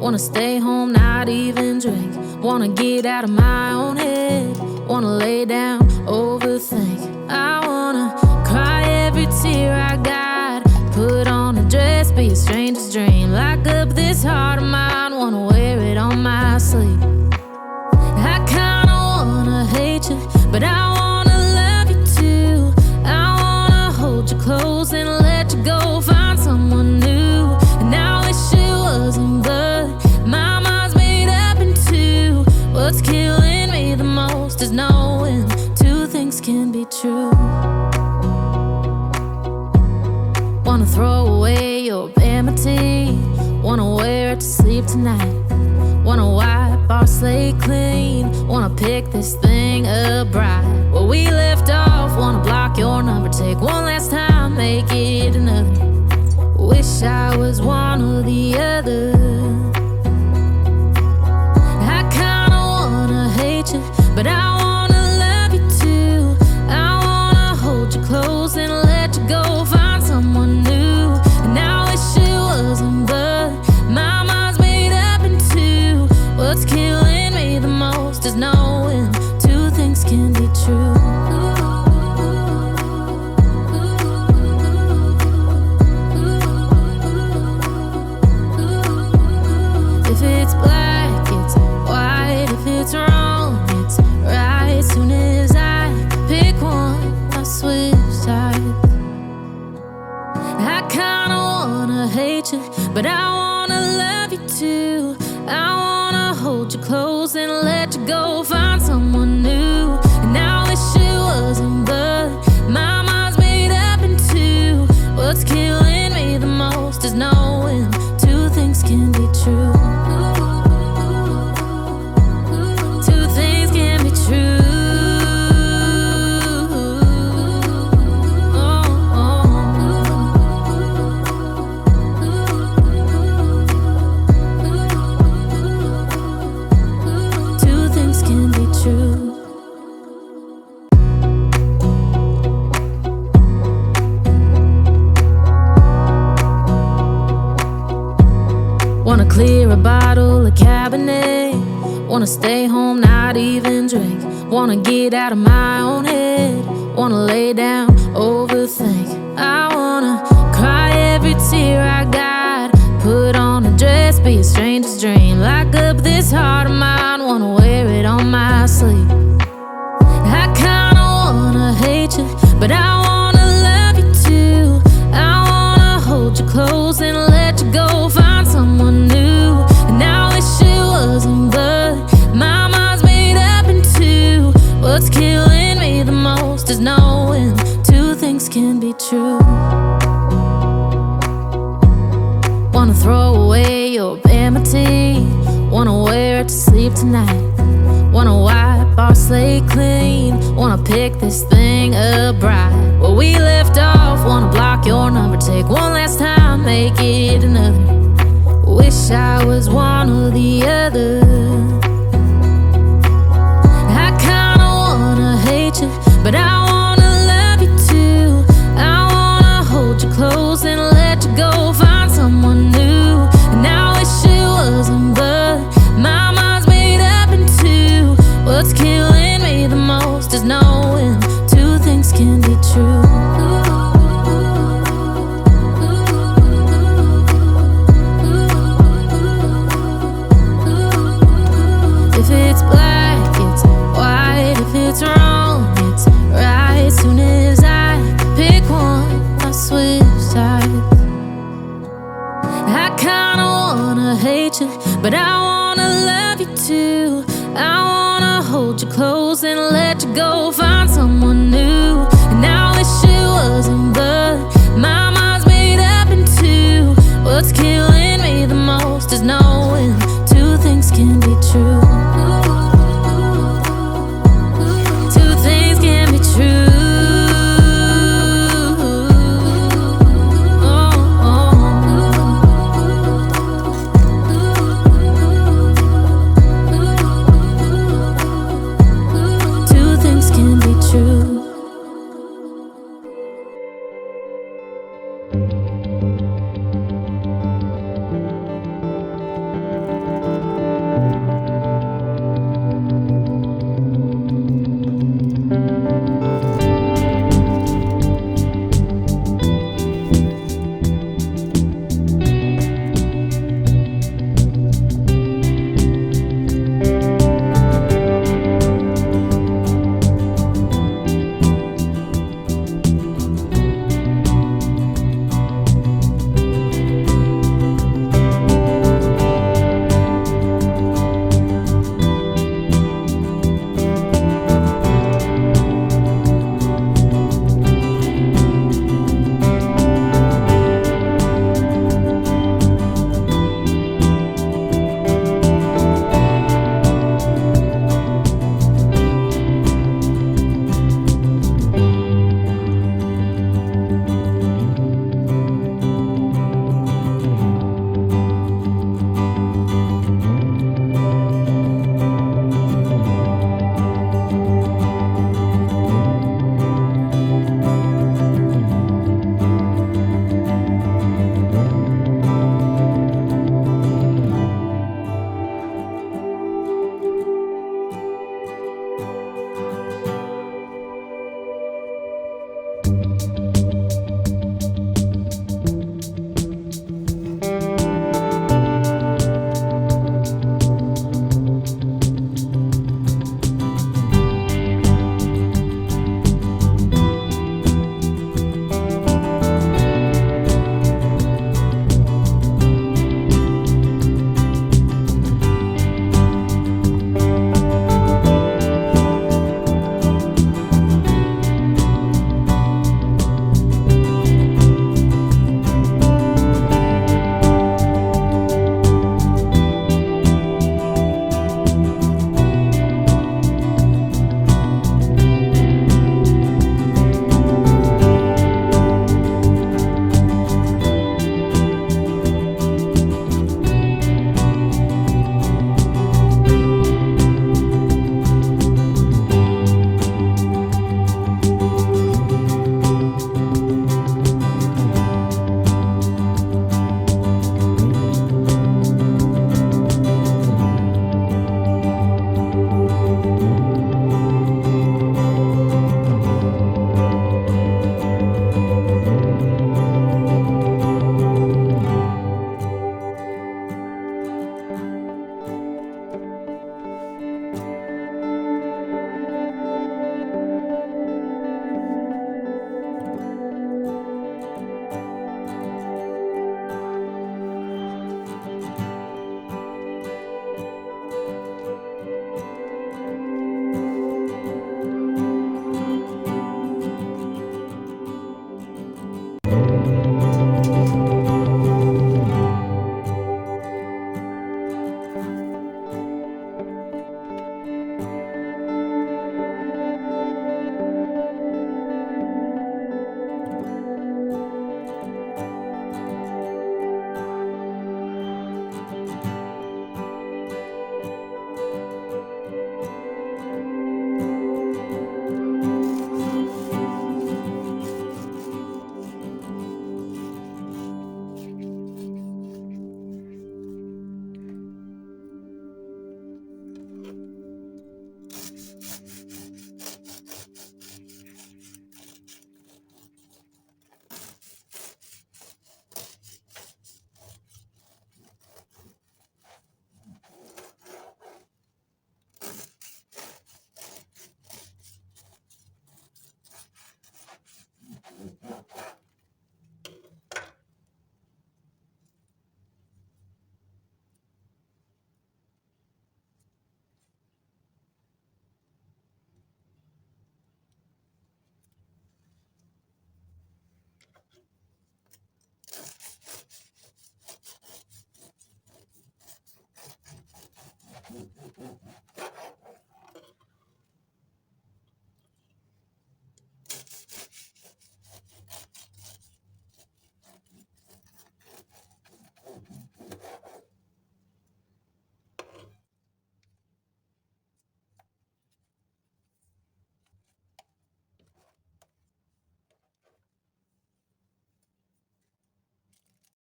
Wanna stay home, not even drink. Wanna get out of my own head. Wanna lay down, overthink. I wanna cry every tear I got. Put on a dress, be a stranger's dream. Lock up this heart of mine, wanna wear it on my sleeve. I kinda wanna hate you, but I wanna love you too. I wanna hold you close and let you go. Find someone new, and I wish it wasn't blood. My mind's made up in two. What's killing me the most is knowing two things can be true. Wanna throw away your vanity. Wanna wear it to sleep tonight. Wanna wipe our slate clean. Wanna pick this thing up right where we left off. Wanna block your number, take one last time, make it another. Wish I was one or the other. I kinda wanna hate you, but I wanna love you too. I wanna hold you close and let you go. Find someone new, and I wish it wasn't, but my mind's made up in two. What's killing me the most is knowing two things can be true. If it's black, it's white. If it's wrong, it's right. Soon as I pick one, I switch sides. I kinda wanna hate you, but I wanna love you too. I wanna hold you close and let you go. Find someone new, and I wish it wasn't, but my mind's made up in two. What's killing me the most is knowing two things can be true. Two things can be true. Two things can be true. Wanna clear a bottle of Cabernet. Wanna stay home, not even drink. Wanna get out of my own head. Wanna lay down, overthink. I wanna cry every tear I got. Put on a dress, be a stranger's dream. Lock up this heart of mine, wanna wear it on my sleeve. I kinda wanna hate you, but I wanna love you too. I wanna hold you close and let you go. Find someone new, and I wish it wasn't, but my mind's made up in two. What's killing me the most is knowing two things can be true. Wanna throw away your vanity. Wanna wear it to sleep tonight. Wanna wipe our slate clean. Wanna pick this thing up right where we left off. Wanna block your number, take one last time, make it another. Wish I was one or the other. I kinda wanna hate you, but I wanna love you too. I wanna hold you close and let you go. Find someone new, and I wish it wasn't, but my mind's made up in two. What's killing me the most is knowing two things can be true. If it's black, it's white. If it's wrong, it's right. Soon as I pick one, I switch sides. I kinda wanna hate you, but I wanna love you too. I wanna hold you close and let you go.